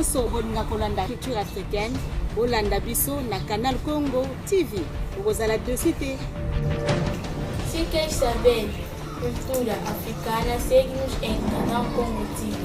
nyonso bolinga kolanda culture africaine bolanda biso na Canal Congo TV okozala dessus te. Se quer saber cultura africana, segue-nos em Canal Congo TV.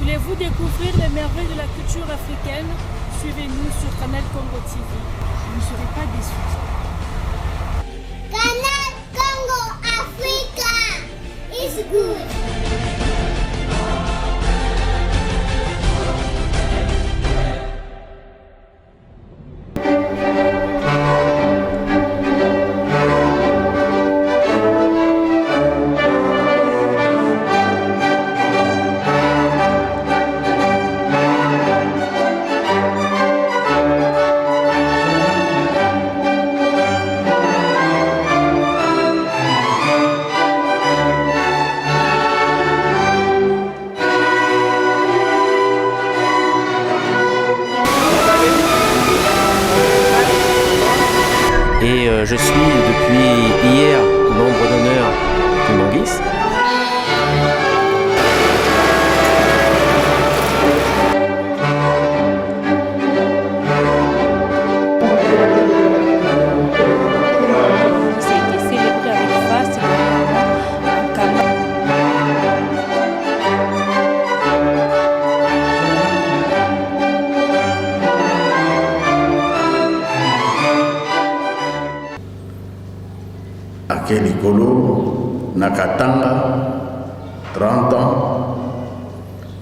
Voulez-vous découvrir les merveilles de la culture africaine? Suivez-nous sur Canal Congo TV. Vous ne serez pas déçus. Canal Congo Africa is good. Et je suis depuis hier membre d'honneur du Manguis. Ça a été célébré avec face en Cameroun. Ake likolo na katanga 30 ans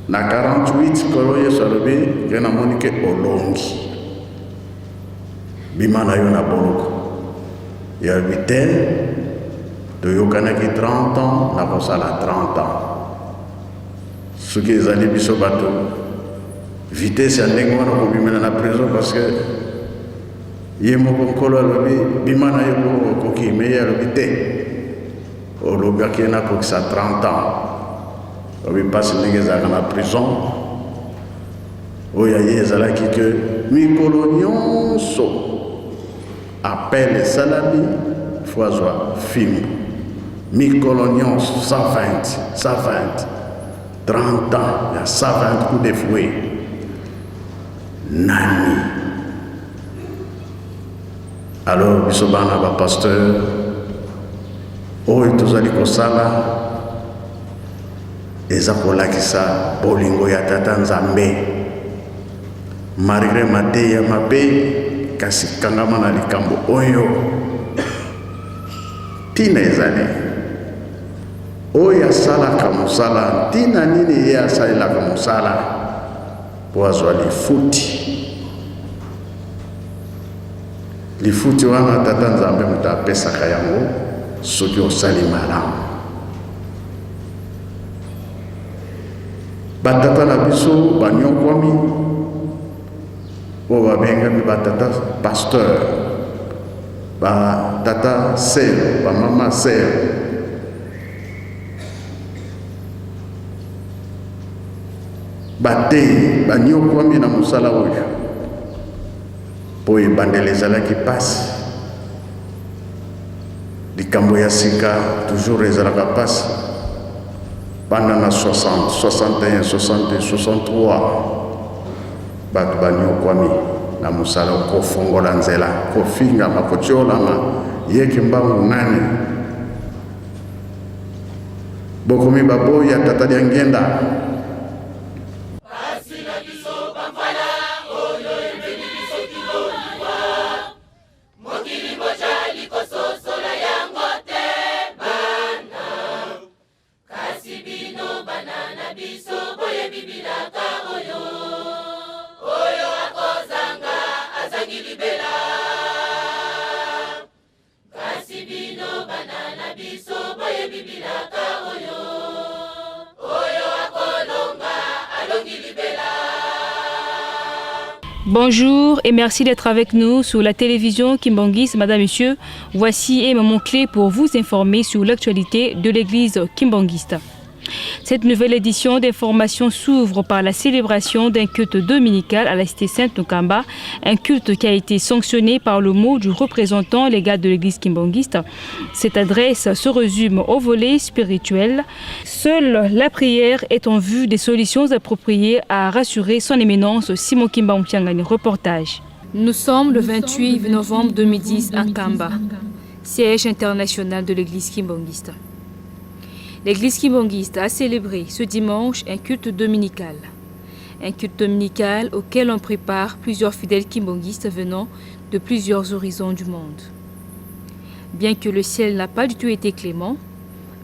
na 48 kolo Yesu alobi ke namoni ke olongi bima na yo na boloko ya bite toyokanaki 30 ans na kosala 30 ans soki ezali biso bato vitesse ya ndenge wana kobimela na prison parce que ye moko nkolo alobi bima na ye okoki me ye alobi te olobaki ye nakokisa 30 ans obi mpasi ndenge ezalaka na prison oyo ye ezalaki ke mikolo nyonso apele esalami fo azwa fimbu mikolo nyonso 120 30 ans ya 120 coup de fouet nani. Alors biso bana ba pasteur oyo tozali kosala eza kolakisa bolingo ya tata Nzambe malgré mateya mabe kasi kangama na likambo oyo tina ezali oyo asalaka mosala ntina nini ye asalelaka mosala po azwa lifuti wana tata Nzambe moto apesaka yango soki osali malamu. Batata na biso banyokwami oyo babengami batata pasteur batata sel bamama sel batei banyokwami na mosala oyo po ebandela ezalaki pasi likambo ya sika toujours ezalaka pasi banda na 60 61 62 63 bato banyokwami na mosala kofongola nzela kofingama kotiolama yeke mbangu nani bokomi baboya tata lia ngenda Bonjour et merci d'être avec nous sur la télévision Kimbangiste. Madame, Monsieur, voici un moment clé pour vous informer sur l'actualité de l'église Kimbangiste. Cette nouvelle édition d'information s'ouvre par la célébration d'un culte dominical à la cité Sainte-Nkamba, un culte qui a été sanctionné par le mot du représentant légal de l'église Kimbangiste. Cette adresse se résume au volet spirituel. Seule la prière est en vue des solutions appropriées à rassurer son éminence Simon Kimba Mpiangani. Reportage. Nous sommes le 28 novembre 2010 à Nkamba, siège international de l'église Kimbangiste. L'église Kimbangiste a célébré ce dimanche un culte dominical. Un culte dominical auquel on prépare plusieurs fidèles kimbangistes venant de plusieurs horizons du monde. Bien que le ciel n'a pas du tout été clément,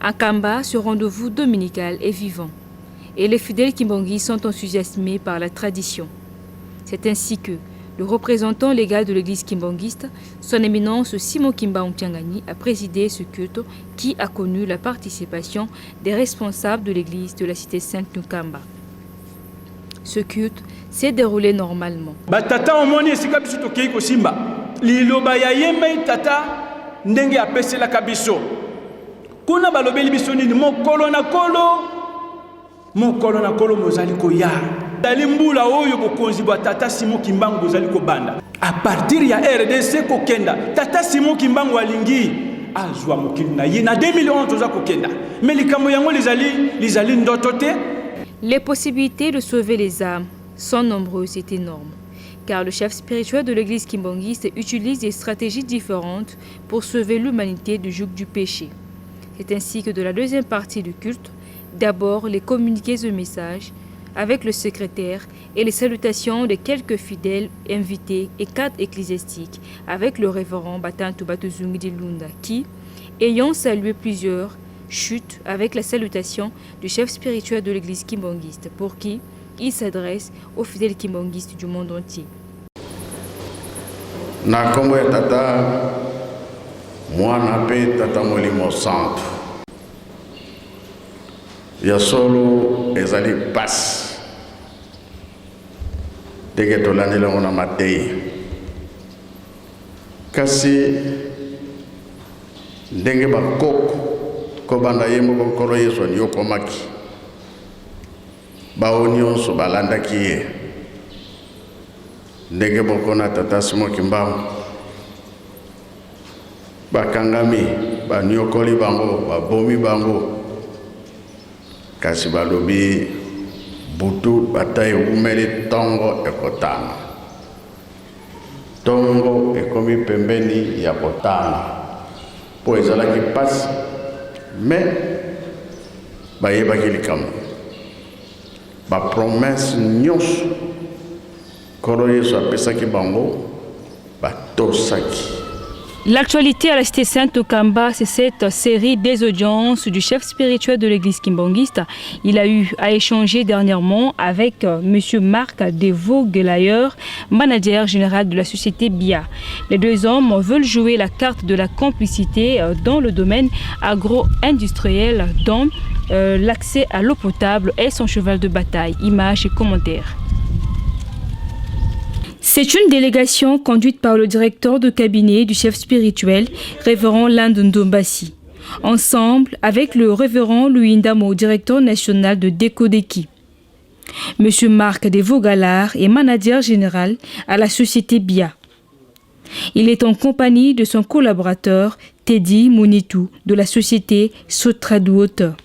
à Nkamba, ce rendez-vous dominical est vivant et les fidèles kimbangistes sont enthousiasmés par la tradition. C'est ainsi que le représentant légal de l'église kimbangiste, son éminence Simon Kimba Mpiangani, a présidé ce culte qui a connu la participation des responsables de l'église de la cité Sainte-Nkamba. Ce culte s'est déroulé normalement. Tata omoni esika biso tokei kosimba liloba ya yembe tata ndenge apesela kabiso kuna balobeli biso nini mokolo na kolo mozali koya Dalimbula oyo bokonzi bwa tata Simon Kimbangu bozali kobanda. A partir ya RDC kokenda, tata Simon Kimbangu alingi azwa mokili na ye na 2011 toza kokenda. Mais likambo yango lizali ndoto te. Les possibilités de sauver les âmes sont nombreuses et énormes, car le chef spirituel de l'église kimbangiste utilise des stratégies différentes pour sauver l'humanité du joug du péché. C'est ainsi que de la deuxième partie du culte, d'abord les communiqués de messages avec le secrétaire et les salutations de quelques fidèles invités et 4 ecclésiastiques avec le révérend Batantu Batuzungi Dilunda qui, ayant salué plusieurs, chute avec la salutation du chef spirituel de l'église kimbangiste pour qui il s'adresse aux fidèles kimbangistes du monde entier. Na kombo ya tata mwana pe tata molimo santo ya solo ezali passe teke tolandela ngona matei kasi ndenge bakoko ko banda yemo kokolo Yesu ani yokomaki baoni onso balandaki ye ndenge bokona tata Simon Kimbangu bakangami baniokoli bango babomi bango kasi balobi butu batai umeli tongo ekotana tongo ekomi pembeni ya kotana po ezalaki pasi mais bayebaki likambo bapromese nyonso kolo Yesu apesaki bango batosaki. L'actualité à la cité Sainte-Nkamba, c'est cette série des audiences du chef spirituel de l'église kimbangiste. Il a eu à échanger dernièrement avec M. Marc Deveau-Gelayer, manager général de la société BIA. Les deux hommes veulent jouer la carte de la complicité dans le domaine agro-industriel dont l'accès à l'eau potable est son cheval de bataille. Images et commentaires. C'est une délégation conduite par le directeur de cabinet du chef spirituel, révérend Land Ndombasi, ensemble avec le révérend Louis Ndamo, directeur national de Décodeki. M. Marc Deveau-Gelayer est manager général à la société BIA. Il est en compagnie de son collaborateur Teddy Munitu de la société Sotraduoteur.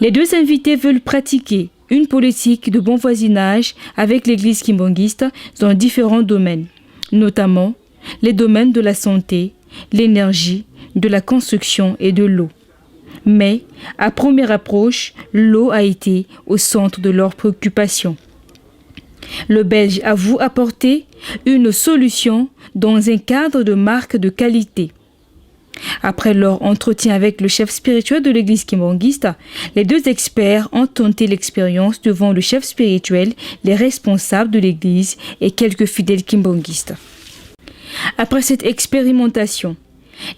Les deux invités veulent pratiquer une politique de bon voisinage avec l'église kimbangiste dans différents domaines, notamment les domaines de la santé, l'énergie, de la construction et de l'eau. Mais, à première approche, l'eau a été au centre de leurs préoccupations. Le Belge avoue apporter une solution dans un cadre de marque de qualité. Après leur entretien avec le chef spirituel de l'église kimbangiste, les deux experts ont tenté l'expérience devant le chef spirituel, les responsables de l'église et quelques fidèles kimbangistes. Après cette expérimentation,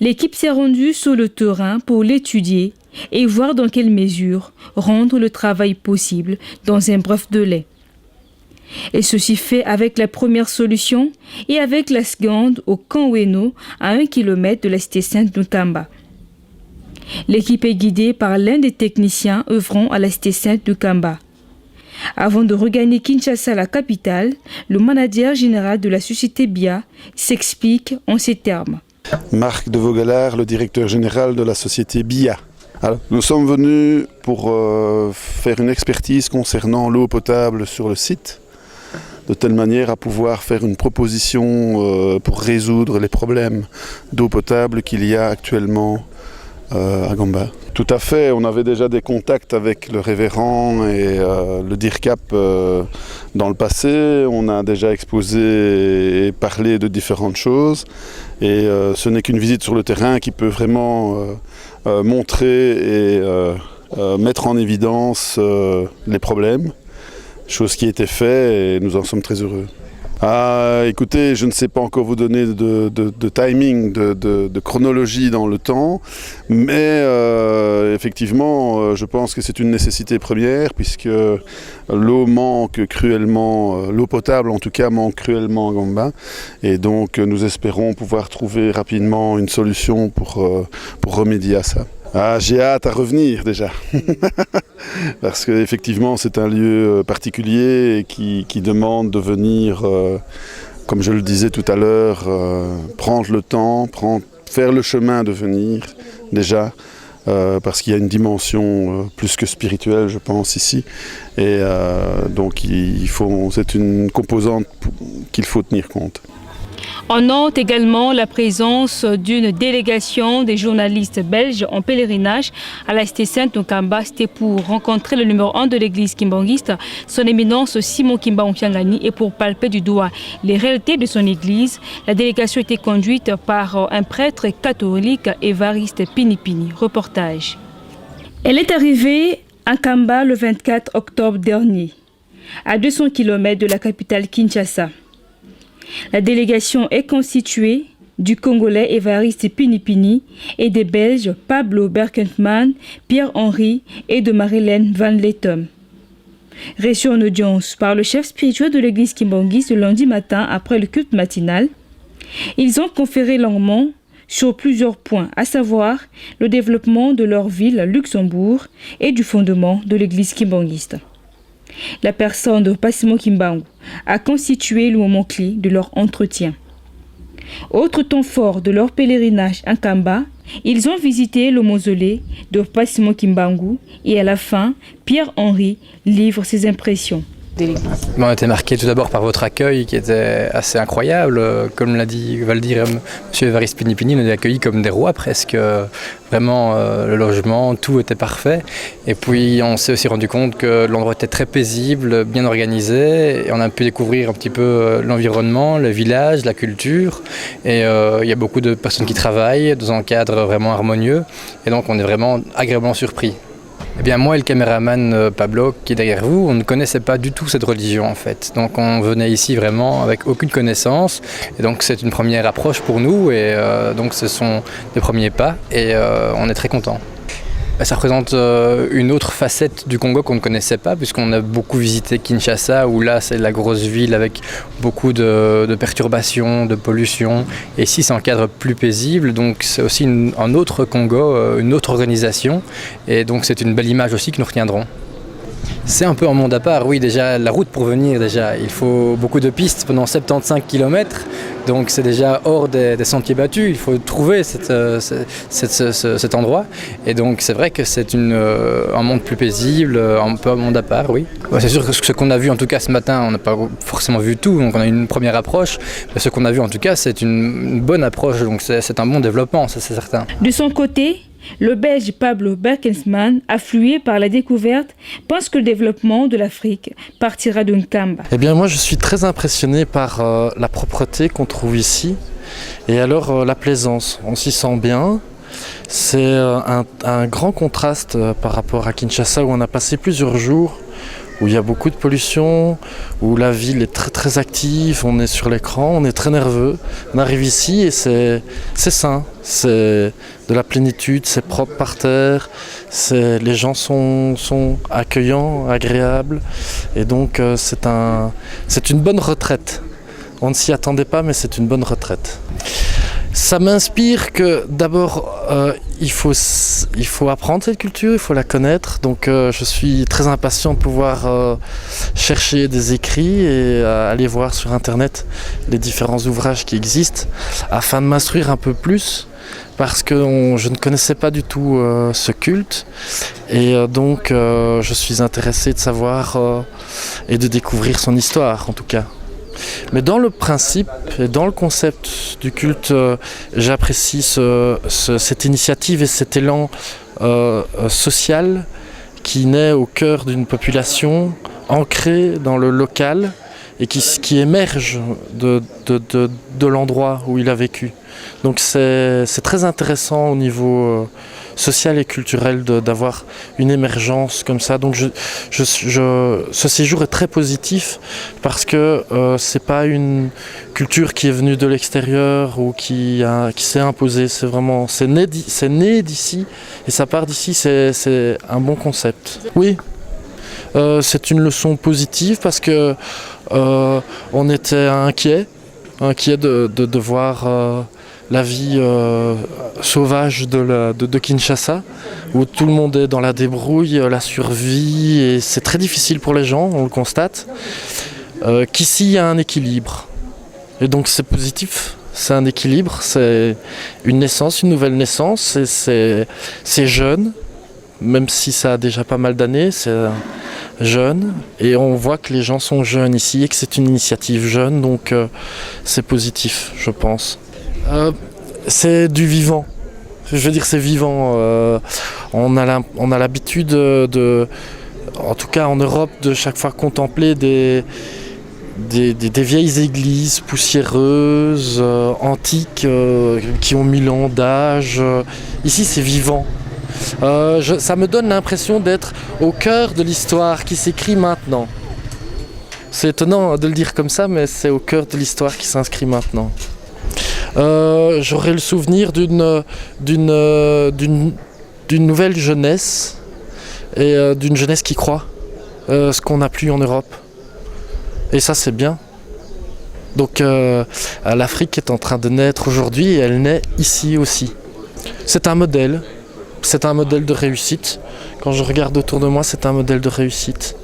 l'équipe s'est rendue sur le terrain pour l'étudier et voir dans quelle mesure rendre le travail possible dans un bref délai. Et ceci fait avec la première solution et avec la seconde au camp Ueno, à 1 km de la cité sainte d'Ukamba. L'équipe est guidée par l'un des techniciens œuvrant à la cité sainte d'Ukamba. Avant de regagner Kinshasa, la capitale, le manager général de la société BIA s'explique en ces termes. Marc de Vogelaar, le directeur général de la société BIA. Alors, nous sommes venus pour faire une expertise concernant l'eau potable sur le site, de telle manière à pouvoir faire une proposition pour résoudre les problèmes d'eau potable qu'il y a actuellement à Gamba. Tout à fait, on avait déjà des contacts avec le révérend et le DIRCAP dans le passé. On a déjà exposé et parlé de différentes choses. Et ce n'est qu'une visite sur le terrain qui peut vraiment montrer et mettre en évidence les problèmes. Chose qui a été faite et nous en sommes très heureux. Écoutez, je ne sais pas encore vous donner de timing, de chronologie dans le temps, mais effectivement, je pense que c'est une nécessité première puisque l'eau manque cruellement, l'eau potable en tout cas manque cruellement à Gamba, et donc nous espérons pouvoir trouver rapidement une solution pour remédier à ça. J'ai hâte à revenir déjà, parce qu'effectivement c'est un lieu particulier et qui demande de venir, comme je le disais tout à l'heure, prendre le temps, faire le chemin de venir déjà, parce qu'il y a une dimension plus que spirituelle je pense ici, et donc c'est une composante qu'il faut tenir compte. On note également la présence d'une délégation des journalistes belges en pèlerinage à la cité sainte d'Ukamba. C'était pour rencontrer le numéro 1 de l'église kimbangiste, son éminence Simon Kimba Onfiangani, et pour palper du doigt les réalités de son église. La délégation était conduite par un prêtre catholique, Évariste Pinipini. Reportage. Elle est arrivée à Kamba le 24 octobre dernier, à 200 km de la capitale Kinshasa. La délégation est constituée du Congolais Évariste Pinipini et des Belges Pablo Berkentman, Pierre-Henri et de Marilène Van Letum. Reçus en audience par le chef spirituel de l'église kimbangiste le lundi matin après le culte matinal, ils ont conféré longuement sur plusieurs points, à savoir le développement de leur ville, Luxembourg, et du fondement de l'église kimbangiste. La personne de Passimo Kimbangu a constitué le moment clé de leur entretien. Autre temps fort de leur pèlerinage à Kamba, ils ont visité le mausolée de Passimo Kimbangu et à la fin, Pierre-Henri livre ses impressions. On a été marqué tout d'abord par votre accueil qui était assez incroyable. Comme va le dire M. Évariste Pinipini, on a été accueillis comme des rois presque. Vraiment, le logement, tout était parfait. Et puis on s'est aussi rendu compte que l'endroit était très paisible, bien organisé. Et on a pu découvrir un petit peu l'environnement, le village, la culture. Et il y a beaucoup de personnes qui travaillent dans un cadre vraiment harmonieux. Et donc on est vraiment agréablement surpris. Eh bien moi et le caméraman Pablo qui est derrière vous, on ne connaissait pas du tout cette religion en fait. Donc on venait ici vraiment avec aucune connaissance et donc c'est une première approche pour nous et donc ce sont des premiers pas et on est très contents. Ça représente une autre facette du Congo qu'on ne connaissait pas puisqu'on a beaucoup visité Kinshasa où là c'est la grosse ville avec beaucoup de perturbations, de pollution. Et ici c'est un cadre plus paisible donc c'est aussi un autre Congo, une autre organisation et donc c'est une belle image aussi que nous retiendrons. C'est un peu un monde à part, oui déjà la route pour venir il faut beaucoup de pistes pendant 75 km donc c'est déjà hors des sentiers battus, il faut trouver cet endroit et donc c'est vrai que c'est un monde plus paisible, un peu un monde à part, oui. C'est sûr que ce qu'on a vu en tout cas ce matin, on n'a pas forcément vu tout donc on a une première approche, mais ce qu'on a vu en tout cas c'est une bonne approche donc c'est un bon développement, ça c'est certain. De son côté, le Belge Pablo Berkensman, afflué par la découverte, pense que le développement de l'Afrique partira d'une Kamba. Eh bien moi je suis très impressionné par la propreté qu'on trouve ici et alors la plaisance, on s'y sent bien. C'est un grand contraste par rapport à Kinshasa où on a passé plusieurs jours où il y a beaucoup de pollution, où la ville est très très active, on est sur l'écran, on est très nerveux. On arrive ici et c'est sain, c'est de la plénitude, c'est propre par terre, les gens sont accueillants, agréables, et donc c'est une bonne retraite. On ne s'y attendait pas, mais c'est une bonne retraite. Ça m'inspire que d'abord il faut apprendre cette culture, il faut la connaître. Donc je suis très impatient de pouvoir chercher des écrits et aller voir sur internet les différents ouvrages qui existent afin de m'instruire un peu plus, parce que je ne connaissais pas du tout ce culte, et donc je suis intéressé de savoir et de découvrir son histoire en tout cas. Mais dans le principe et dans le concept du culte, j'apprécie cette initiative et cet élan social qui naît au cœur d'une population ancrée dans le local et qui émerge de l'endroit où il a vécu. Donc c'est très intéressant au niveau social et culturel d'avoir une émergence comme ça. Donc ce séjour est très positif parce que c'est pas une culture qui est venue de l'extérieur ou qui s'est imposée. C'est né d'ici et ça part d'ici. C'est un bon concept. Oui, c'est une leçon positive parce que on était inquiet de voir la vie sauvage de Kinshasa, où tout le monde est dans la débrouille, la survie, et c'est très difficile pour les gens, on le constate, qu'ici il y a un équilibre. Et donc c'est positif, c'est un équilibre, c'est une naissance, une nouvelle naissance, et c'est jeune, même si ça a déjà pas mal d'années, c'est jeune, et on voit que les gens sont jeunes ici, et que c'est une initiative jeune, donc c'est positif, je pense. C'est du vivant. Je veux dire, c'est vivant. On a l'habitude en tout cas en Europe, de chaque fois contempler des vieilles églises poussiéreuses, antiques, qui ont 1000 ans d'âge. Ici, c'est vivant. Ça me donne l'impression d'être au cœur de l'histoire qui s'écrit maintenant. C'est étonnant de le dire comme ça, mais c'est au cœur de l'histoire qui s'inscrit maintenant. J'aurais le souvenir d'une nouvelle jeunesse et d'une jeunesse qui croit, ce qu'on n'a plus en Europe. Et ça, c'est bien. Donc l'Afrique est en train de naître aujourd'hui et elle naît ici aussi. C'est un modèle de réussite. Quand je regarde autour de moi, c'est un modèle de réussite.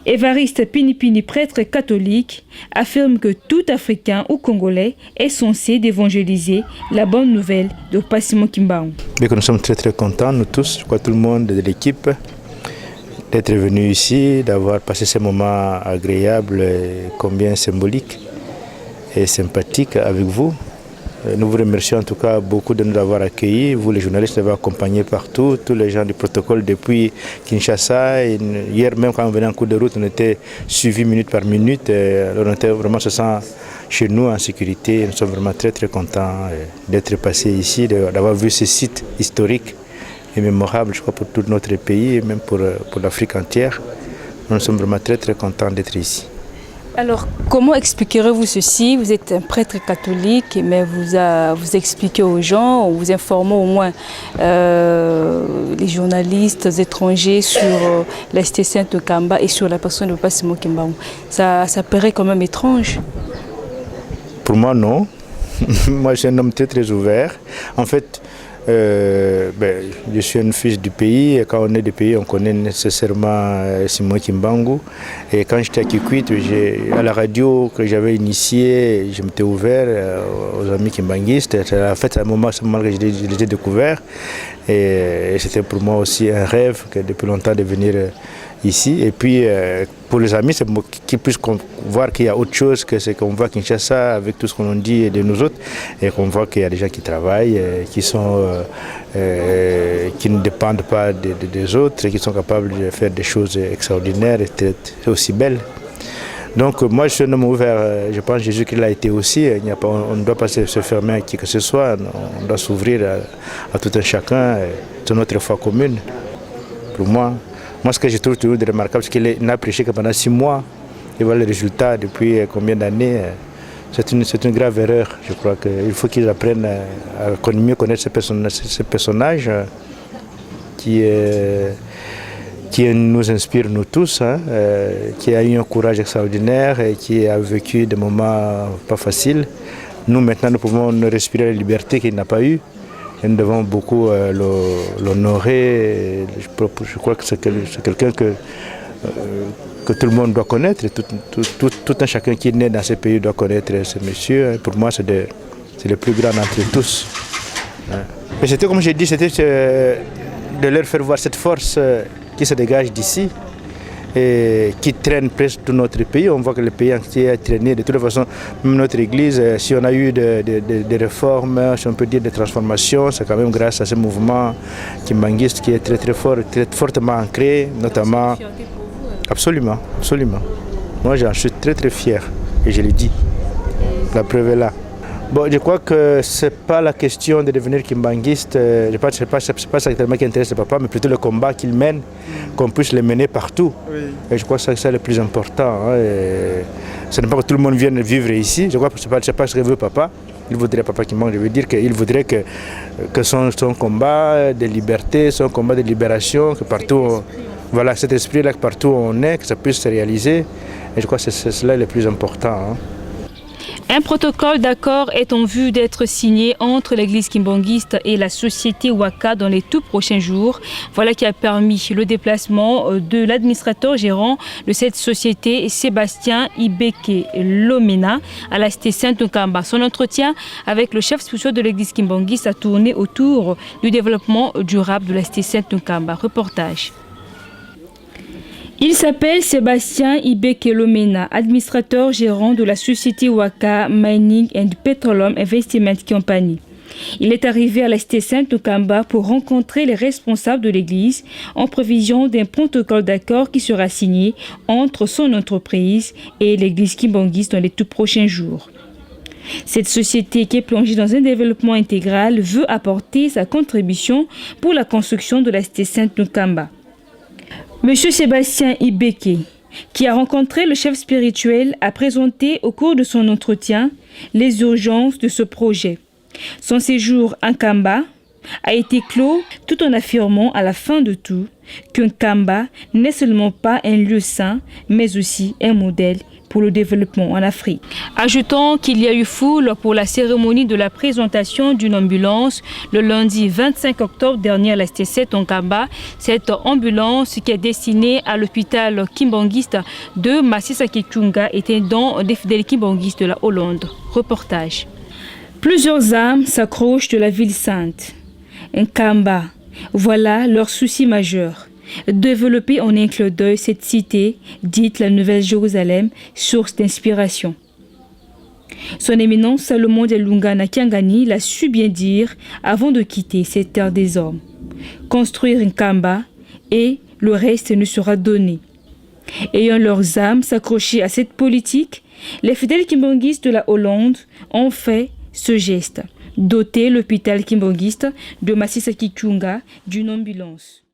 Évariste Pinipini, prêtre catholique, affirme que tout Africain ou Congolais est censé d'évangéliser la bonne nouvelle de Passimo Kimbangu. Nous sommes très très contents, nous tous, je crois tout le monde de l'équipe, d'être venu ici, d'avoir passé ce moment agréable et combien symbolique et sympathique avec vous. Nous vous remercions en tout cas beaucoup de nous avoir accueillis, vous les journalistes, d'avoir accompagné partout, tous les gens du protocole depuis Kinshasa. Et hier même quand on venait en cours de route, on était suivis minute par minute. Alors on était vraiment se sent chez nous en sécurité. Nous sommes vraiment très très contents d'être passés ici, d'avoir vu ce site historique et mémorable, je crois, pour tout notre pays et même pour l'Afrique entière. Nous sommes vraiment très très contents d'être ici. Alors, comment expliquerez-vous ceci? Vous êtes un prêtre catholique, mais vous expliquez aux gens, vous informez au moins les journalistes étrangers sur la cité sainte de Kamba et sur la personne de Passimo Kimbangu. Ça paraît quand même étrange. Pour moi, non. Moi, je suis un homme très très ouvert. En fait, je suis un fils du pays, et quand on est du pays, on connaît nécessairement Simon Kimbangu. Et quand j'étais à Kikwit, à la radio que j'avais initié, je m'étais ouvert aux amis kimbanguistes. En fait, c'est un moment que je les ai découverts. Et c'était pour moi aussi un rêve que depuis longtemps de venir ici. Et puis pour les amis, c'est qu'ils puissent voir qu'il y a autre chose que ce qu'on voit à Kinshasa avec tout ce qu'on dit de nous autres, et qu'on voit qu'il y a des gens qui travaillent, qui ne dépendent pas des autres, et qui sont capables de faire des choses extraordinaires et aussi belles. Donc moi je suis un homme ouvert, je pense que Jésus qu'il a été aussi, on ne doit pas se fermer à qui que ce soit, on doit s'ouvrir à tout un chacun, c'est notre foi commune. Pour moi, Moi, ce que je trouve toujours de remarquable, c'est qu'il n'a prêché que pendant 6 mois. Et voilà le résultat depuis combien d'années. C'est une grave erreur. Je crois qu'il faut qu'ils apprennent à mieux connaître ces personnages qui nous inspirent, nous tous, hein, qui a eu un courage extraordinaire et qui a vécu des moments pas faciles. Nous, maintenant, nous pouvons respirer la liberté qu'il n'a pas eue. Et nous devons beaucoup l'honorer. Je crois que c'est quelqu'un que tout le monde doit connaître. Tout un chacun qui est né dans ce pays doit connaître ce monsieur. Pour moi, c'est le plus grand d'entre tous. Mais c'était, comme j'ai dit, c'était de leur faire voir cette force qui se dégage d'ici et qui traîne presque tout notre pays. On voit que le pays entier a traîné. De toute façon, même notre église, si on a eu des réformes, si on peut dire des transformations, c'est quand même grâce à ce mouvement kimbanguiste qui est très très fort, très fortement ancré, notamment. Absolument, absolument. Moi, j'en suis très très fier et je le dis. La preuve est là. Bon, je crois que ce n'est pas la question de devenir kimbanguiste, je pense que ce n'est pas ça qui intéresse le papa, mais plutôt le combat qu'il mène, qu'on puisse le mener partout. Oui. Et je crois que c'est ça le plus important. Hein. Ce n'est pas que tout le monde vienne vivre ici, je crois que ce n'est pas ce que veut papa. Il voudrait, papa Kimbangu, je veux dire qu'il voudrait que son combat de liberté, son combat de libération, que partout, voilà, cet esprit-là, que partout on est, que ça puisse se réaliser. Et je crois que c'est cela le plus important. Hein. Un protocole d'accord est en vue d'être signé entre l'église kimbanguiste et la société Waka dans les tout prochains jours. Voilà qui a permis le déplacement de l'administrateur gérant de cette société, Sébastien Ibeke Lomena, à la cité Saint-Nkamba. Son entretien avec le chef spirituel de l'église kimbanguiste a tourné autour du développement durable de la cité Saint-Nkamba. Reportage. Il s'appelle Sébastien Ibeke Lomena, administrateur gérant de la société Waka Mining and Petroleum Investment Company. Il est arrivé à la cité Saint-Nkamba pour rencontrer les responsables de l'église en prévision d'un protocole d'accord qui sera signé entre son entreprise et l'église kimbanguiste dans les tout prochains jours. Cette société qui est plongée dans un développement intégral veut apporter sa contribution pour la construction de la cité Saint-Nkamba. Monsieur Sébastien Ibeke, qui a rencontré le chef spirituel, a présenté au cours de son entretien les urgences de ce projet. Son séjour en Nkamba a été clos tout en affirmant à la fin de tout qu'un Nkamba n'est seulement pas un lieu saint, mais aussi un modèle pour le développement en Afrique. Ajoutons qu'il y a eu foule pour la cérémonie de la présentation d'une ambulance le lundi 25 octobre dernier à la cité Saint-Nkamba. Cette ambulance qui est destinée à l'hôpital kimbanguiste de Masisa Kichunga était don des fidèles kimbanguistes de la Hollande. Reportage. Plusieurs âmes s'accrochent de la ville sainte. Nkamba, voilà leur souci majeur. Développer en un clin d'œil cette cité, dite la Nouvelle Jérusalem, source d'inspiration. Son éminence Salomon de Lungana Kiangani l'a su bien dire avant de quitter cette terre des hommes. Construire un Nkamba et le reste nous sera donné. Ayant leurs âmes s'accrocher à cette politique, les fidèles kimbanguistes de la Hollande ont fait ce geste, doter l'hôpital kimbanguiste de Masisa Kichunga d'une ambulance.